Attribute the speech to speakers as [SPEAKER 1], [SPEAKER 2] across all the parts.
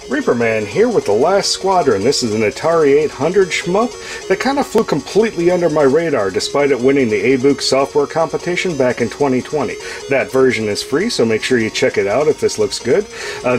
[SPEAKER 1] Reaperman here with the last Squadron. This is an Atari 800 shmup that kind of flew completely under my radar despite it winning the ABUK software competition back in 2020. That version is free, so make sure you check it out if this looks good.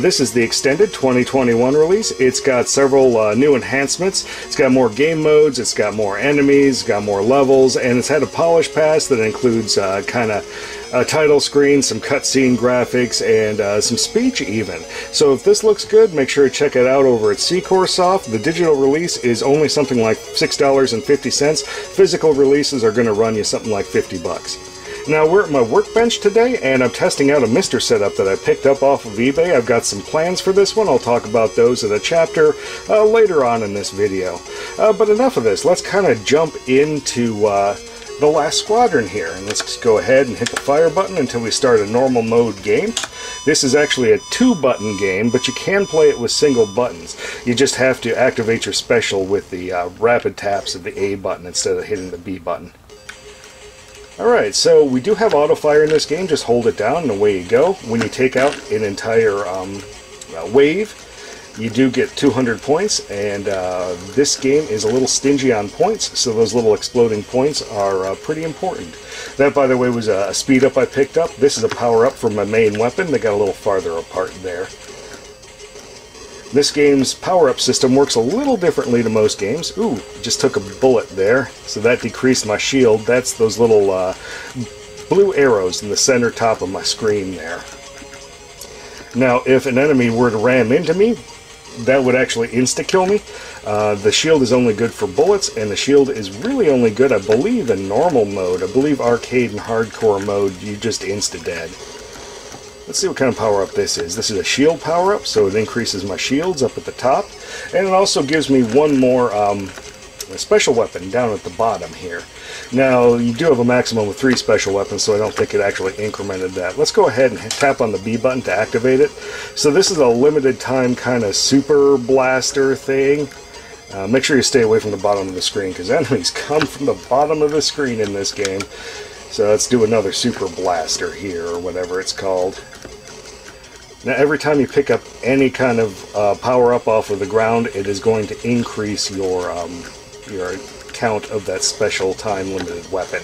[SPEAKER 1] This is the extended 2021 release. It's got several new enhancements. It's got more game modes, it's got more enemies, it's got more levels, and it's had a polish pass that includes kind of a title screen, some cutscene graphics, and some speech even. So if this looks good, make sure to check it out over at Soft. The digital release is only something like $6.50. Physical releases are going to run you something like $50. Now we're at my workbench today, and I'm testing out a MiSTer setup that I picked up off of eBay. I've got some plans for this one. I'll talk about those in a chapter later on in this video. But enough of this. Let's kind of jump into the last Squadron here, and let's just go ahead and hit the fire button until we start a normal mode game. This is actually a 2-button game, but you can play it with single buttons. You just have to activate your special with the rapid taps of the A button instead of hitting the B button. Alright, so we do have auto fire in this game. Just hold it down and away you go. When you take out an entire wave, you do get 200 points, and this game is a little stingy on points, so those little exploding points are pretty important. That, by the way, was a speed up I picked up. This is a power up from my main weapon. They got a little farther apart there. This game's power up system works a little differently to most games. Ooh, just took a bullet there, so that decreased my shield. That's those little blue arrows in the center top of my screen there. Now, if an enemy were to ram into me, that would actually insta-kill me. The shield is only good for bullets, and the shield is really only good, I believe, in normal mode. I believe arcade and hardcore mode, you just insta-dead. Let's see what kind of power-up this is. This is a shield power-up, so it increases my shields up at the top, and it also gives me one more special weapon down at the bottom here. Now, you do have a maximum of 3 special weapons, so I don't think it actually incremented that. Let's go ahead and tap on the B button to activate it. So this is a limited time kind of super blaster thing. Make sure you stay away from the bottom of the screen, because enemies come from the bottom of the screen in this game. So let's do another super blaster here, or whatever it's called. Now, every time you pick up any kind of power-up off of the ground, it is going to increase your count of that special time-limited weapon.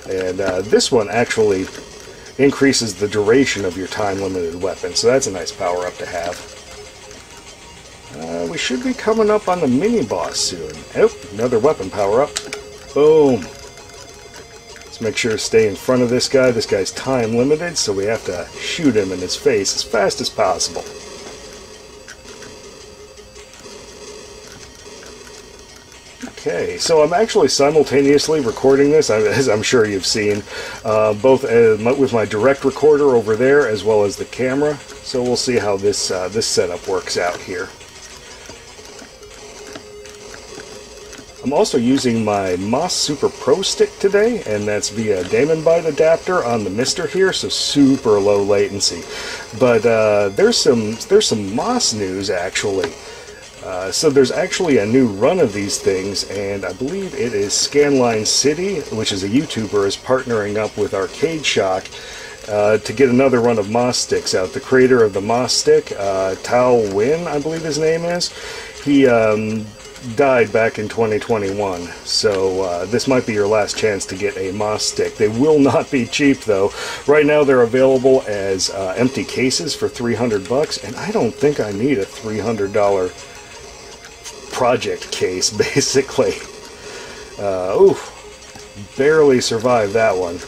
[SPEAKER 1] And this one actually increases the duration of your time-limited weapon, so that's a nice power-up to have. We should be coming up on the mini-boss soon. Oh, another weapon power-up. Boom. Let's make sure to stay in front of this guy. This guy's time-limited, so we have to shoot him in his face as fast as possible. Okay, so I'm actually simultaneously recording this, as I'm sure you've seen, both with my direct recorder over there as well as the camera. So we'll see how this setup works out here. I'm also using my MOS Super Pro stick today, and that's via Damon Byte adapter on the MiSTer here, so super low latency. But there's some MOS news actually. So there's actually a new run of these things, and I believe it is Scanline City, which is a YouTuber, is partnering up with Arcade Shock to get another run of MOS sticks out. The creator of the MOS stick, Tao Win, I believe his name is, he died back in 2021, so this might be your last chance to get a MOS stick. They will not be cheap though. Right now they're available as empty cases for $300, and I don't think I need a $300 project case, basically. Barely survived that one.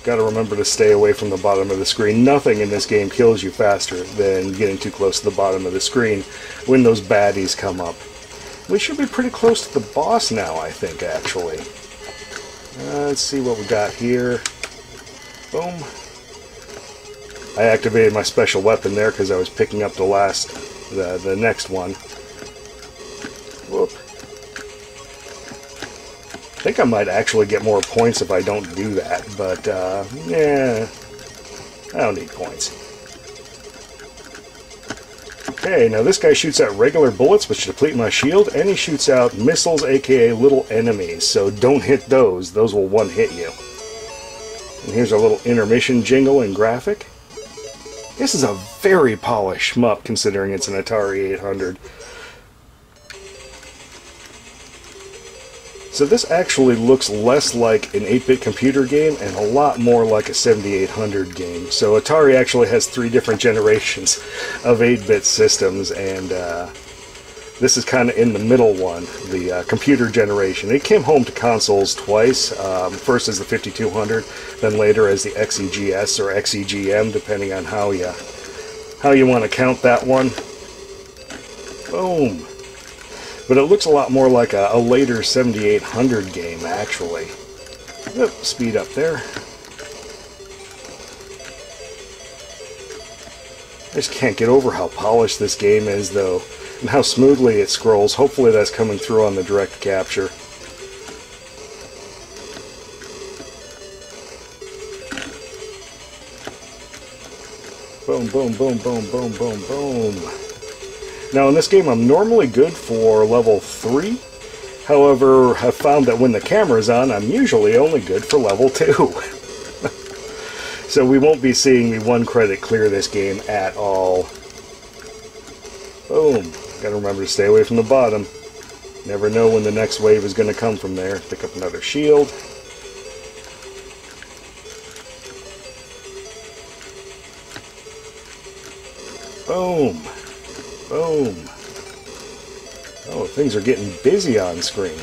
[SPEAKER 1] Gotta remember to stay away from the bottom of the screen. Nothing in this game kills you faster than getting too close to the bottom of the screen when those baddies come up. We should be pretty close to the boss now, I think, actually. Let's see what we got here. Boom. I activated my special weapon there because I was picking up the next one. Whoop. I think I might actually get more points if I don't do that, but yeah, I don't need points. Okay, now this guy shoots out regular bullets, which deplete my shield, and he shoots out missiles, aka little enemies, so don't hit those. Those will one-hit you. And here's our little intermission jingle and graphic. This is a very polished shmup considering it's an Atari 800. So this actually looks less like an 8-bit computer game and a lot more like a 7800 game. So Atari actually has 3 different generations of 8-bit systems, and this is kind of in the middle one, the computer generation. It came home to consoles twice, first as the 5200, then later as the XEGS or XEGM, depending on how you want to count that one. Boom. But it looks a lot more like a later 7800 game, actually. Oop, speed up there. I just can't get over how polished this game is, though, and how smoothly it scrolls. Hopefully that's coming through on the direct capture. Boom, boom, boom, boom, boom, boom, boom. Now in this game I'm normally good for level 3, however I've found that when the camera's on I'm usually only good for level 2. So we won't be seeing me 1 credit clear this game at all. Boom. Gotta remember to stay away from the bottom. Never know when the next wave is going to come from there. Pick up another shield. Boom. Boom. Oh, things are getting busy on screen.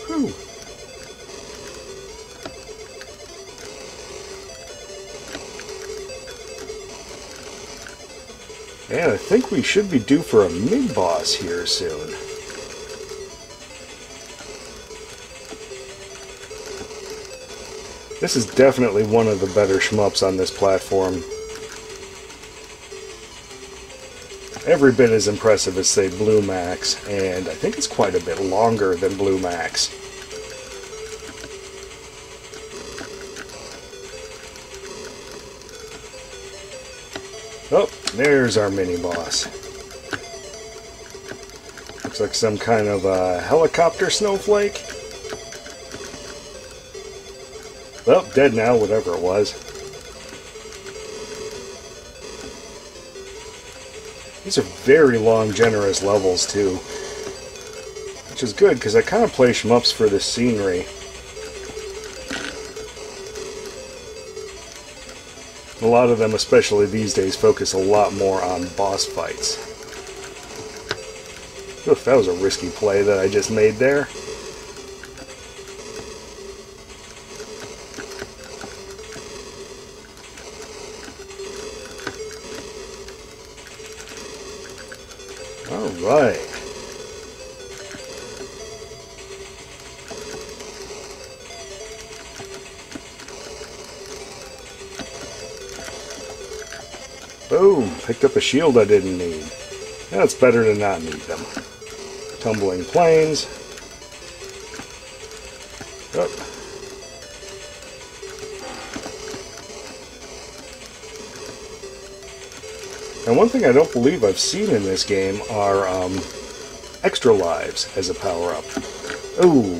[SPEAKER 1] Whew. And I think we should be due for a mid-boss here soon. This is definitely one of the better shmups on this platform. Every bit as impressive as, say, Blue Max, and I think it's quite a bit longer than Blue Max. Oh, there's our mini-boss. Looks like some kind of a helicopter snowflake. Well, dead now, whatever it was. These are very long, generous levels, too. Which is good, because I kind of play shmups for the scenery. A lot of them, especially these days, focus a lot more on boss fights. Oof, that was a risky play that I just made there. Alright. Boom! Picked up a shield I didn't need. That's better to not need them. Tumbling planes. Oh. And one thing I don't believe I've seen in this game are extra lives as a power-up. Ooh,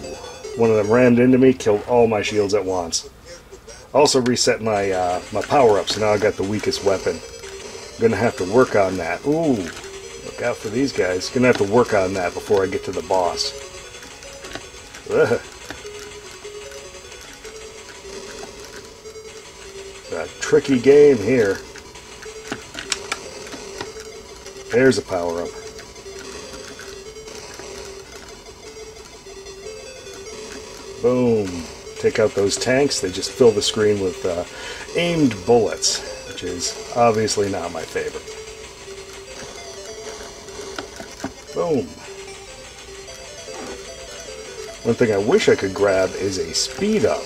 [SPEAKER 1] one of them rammed into me, killed all my shields at once. Also reset my my power-up, so now I got the weakest weapon. I'm gonna have to work on that. Ooh, look out for these guys. Gonna have to work on that before I get to the boss. Ugh. It's a tricky game here. There's a power-up. Boom. Take out those tanks. They just fill the screen with aimed bullets, which is obviously not my favorite. Boom. One thing I wish I could grab is a speed-up.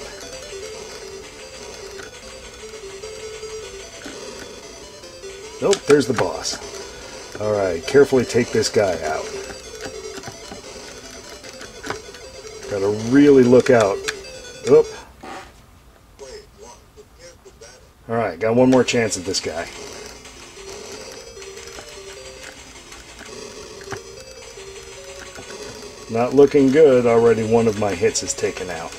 [SPEAKER 1] Nope, there's the boss. Alright, carefully take this guy out. Gotta really look out. Oop. Alright, got one more chance at this guy. Not looking good. Already one of my hits is taken out.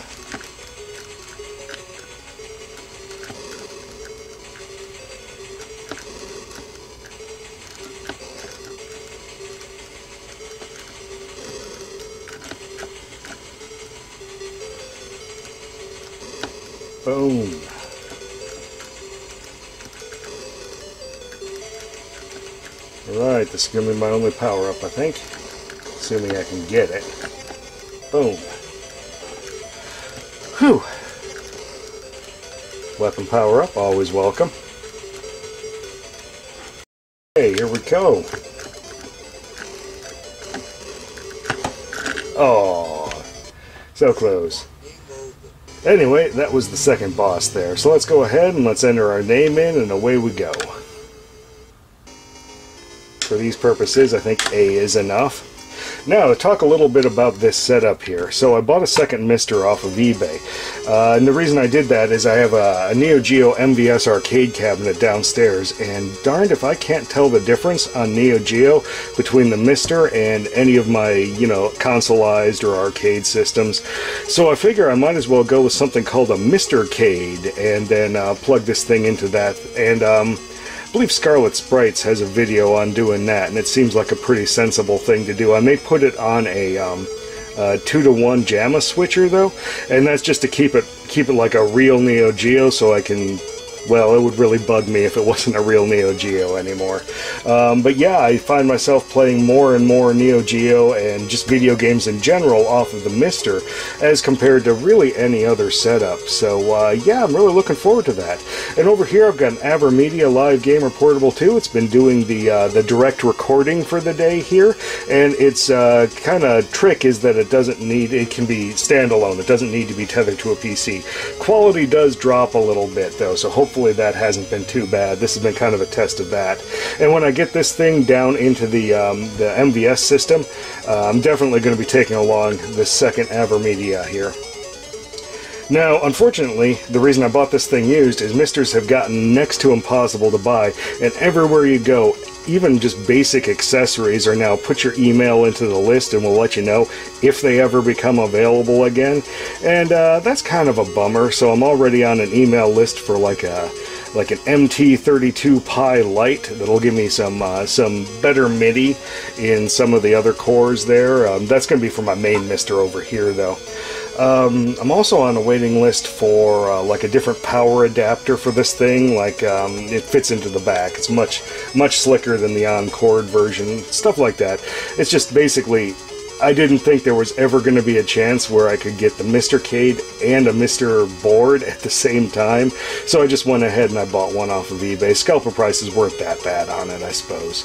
[SPEAKER 1] Boom. Alright, this is going to be my only power-up, I think. Assuming I can get it. Boom. Whew. Weapon power-up, always welcome. Hey, here we go. Oh, so close. Anyway, that was the second boss there. So let's go ahead and let's enter our name in, and away we go. For these purposes, I think A is enough. Now, to talk a little bit about this setup here. So I bought a second MiSTer off of eBay. And the reason I did that is I have a Neo Geo MVS arcade cabinet downstairs, and darned if I can't tell the difference on Neo Geo between the MiSTer and any of my, you know, consoleized or arcade systems. So I figure I might as well go with something called a MiSTercade, and then plug this thing into that. And I believe Scarlet Sprites has a video on doing that, and it seems like a pretty sensible thing to do. I may put it on a 2-to-1 JAMA switcher though, and that's just to keep it like a real Neo Geo, so I can. Well, it would really bug me if it wasn't a real Neo Geo anymore. But yeah, I find myself playing more and more Neo Geo and just video games in general off of the MiSTer as compared to really any other setup. So yeah, I'm really looking forward to that. And over here I've got an AverMedia Live Gamer Portable 2. It's been doing the direct recording for the day here, and its kind of trick is that it can be standalone. It doesn't need to be tethered to a PC. Quality does drop a little bit though, so hopefully that hasn't been too bad. This has been kind of a test of that. And when I get this thing down into the MVS system, I'm definitely going to be taking along the second AverMedia here. Now, unfortunately, the reason I bought this thing used is MiSTers have gotten next to impossible to buy, and everywhere you go, even just basic accessories are now put your email into the list and we'll let you know if they ever become available again. And that's kind of a bummer, so I'm already on an email list for like an MT32 Pi Lite that'll give me some better MIDI in some of the other cores there. That's going to be for my main MiSTer over here though. I'm also on a waiting list for like a different power adapter for this thing. Like it fits into the back. It's much slicker than the on-cord version. Stuff like that. It's just basically, I didn't think there was ever going to be a chance where I could get the MiSTercade and a MiSTer board at the same time. So I just went ahead and I bought one off of eBay. Scalper prices weren't that bad on it, I suppose.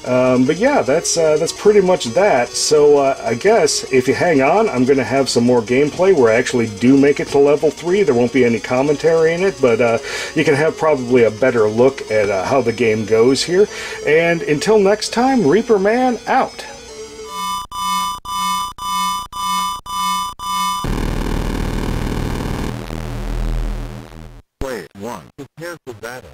[SPEAKER 1] But yeah, that's pretty much that. So I guess if you hang on, I'm going to have some more gameplay where I actually do make it to level 3. There won't be any commentary in it, but you can have probably a better look at how the game goes here. And until next time, Reaper Man out.
[SPEAKER 2] Play 1. Prepare for battle.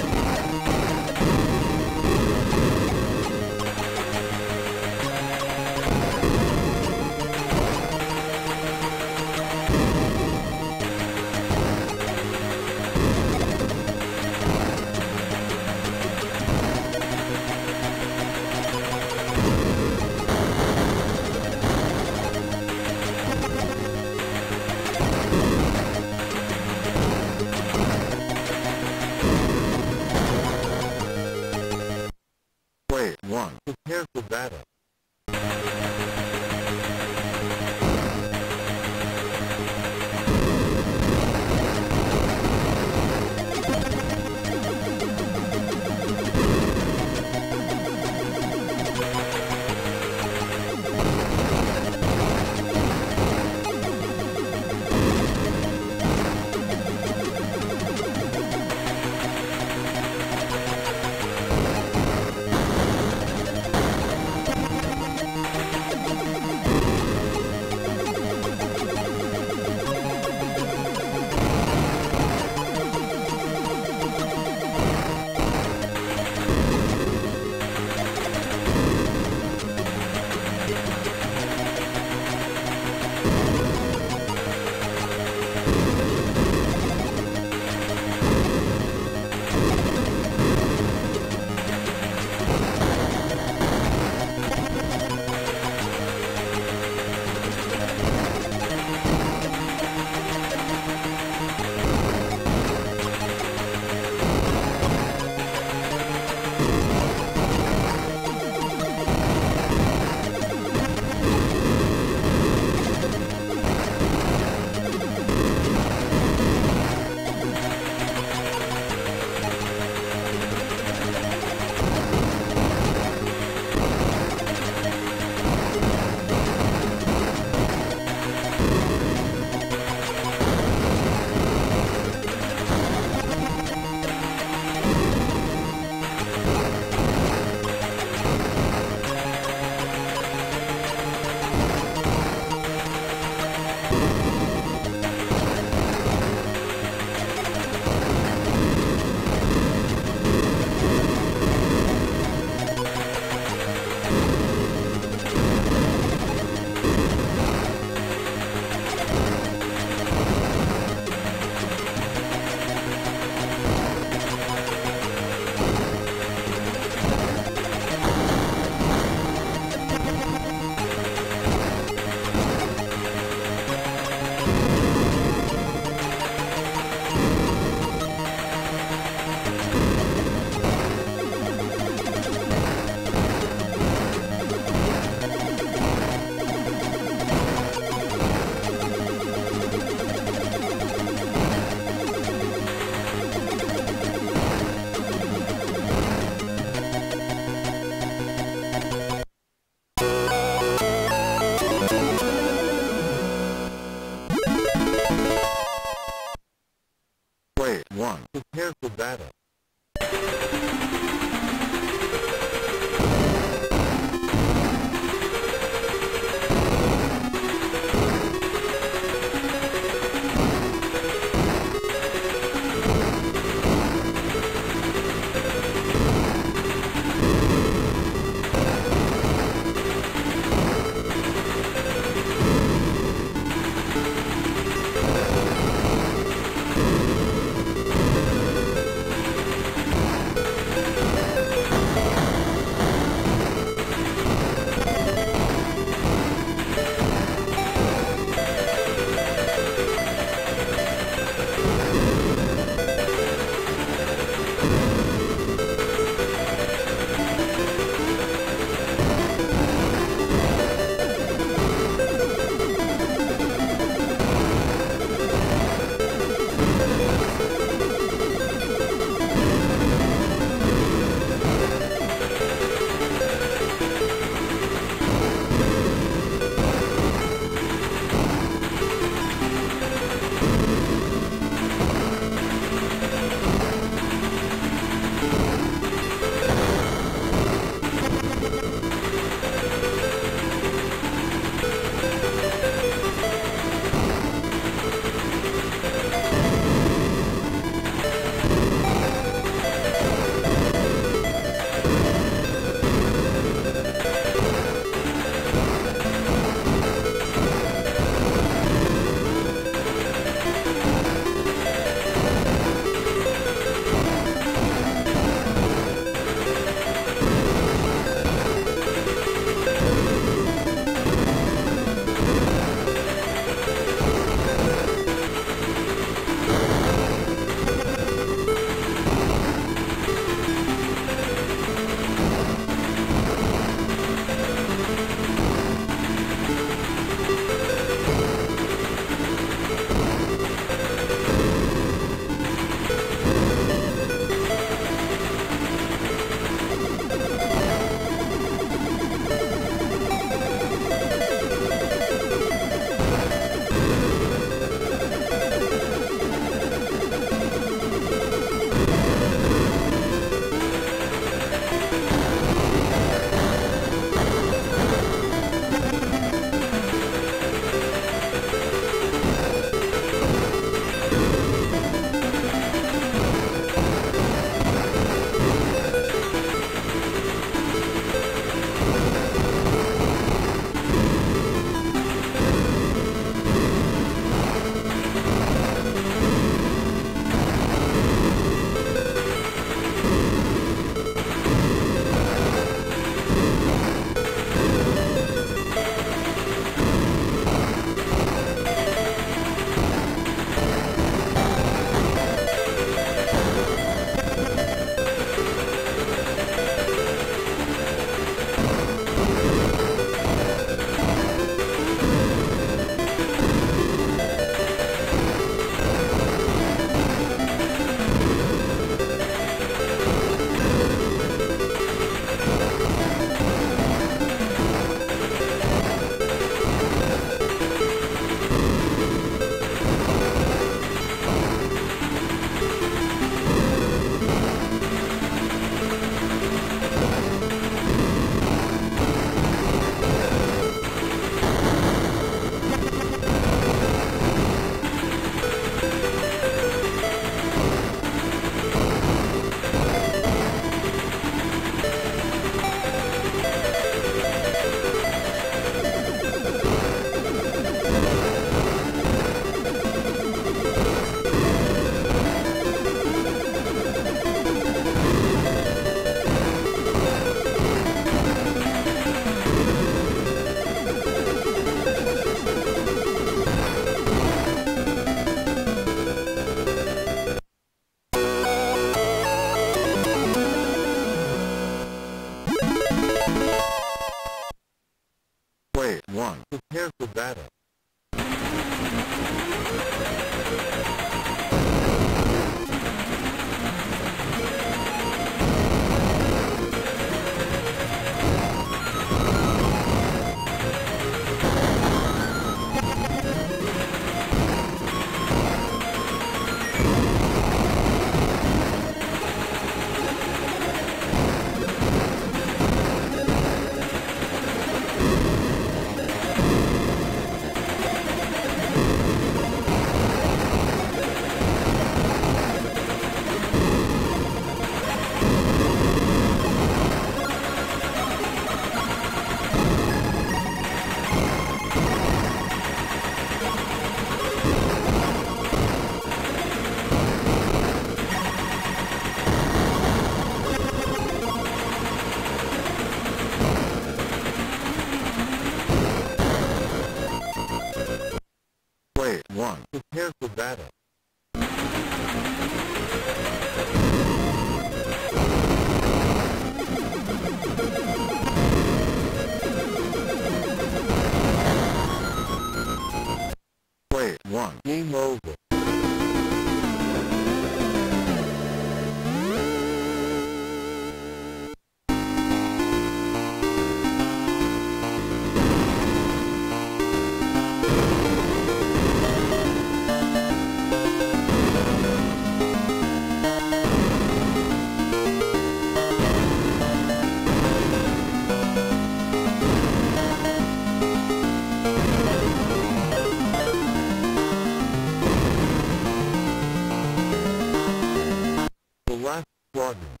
[SPEAKER 2] last squadron.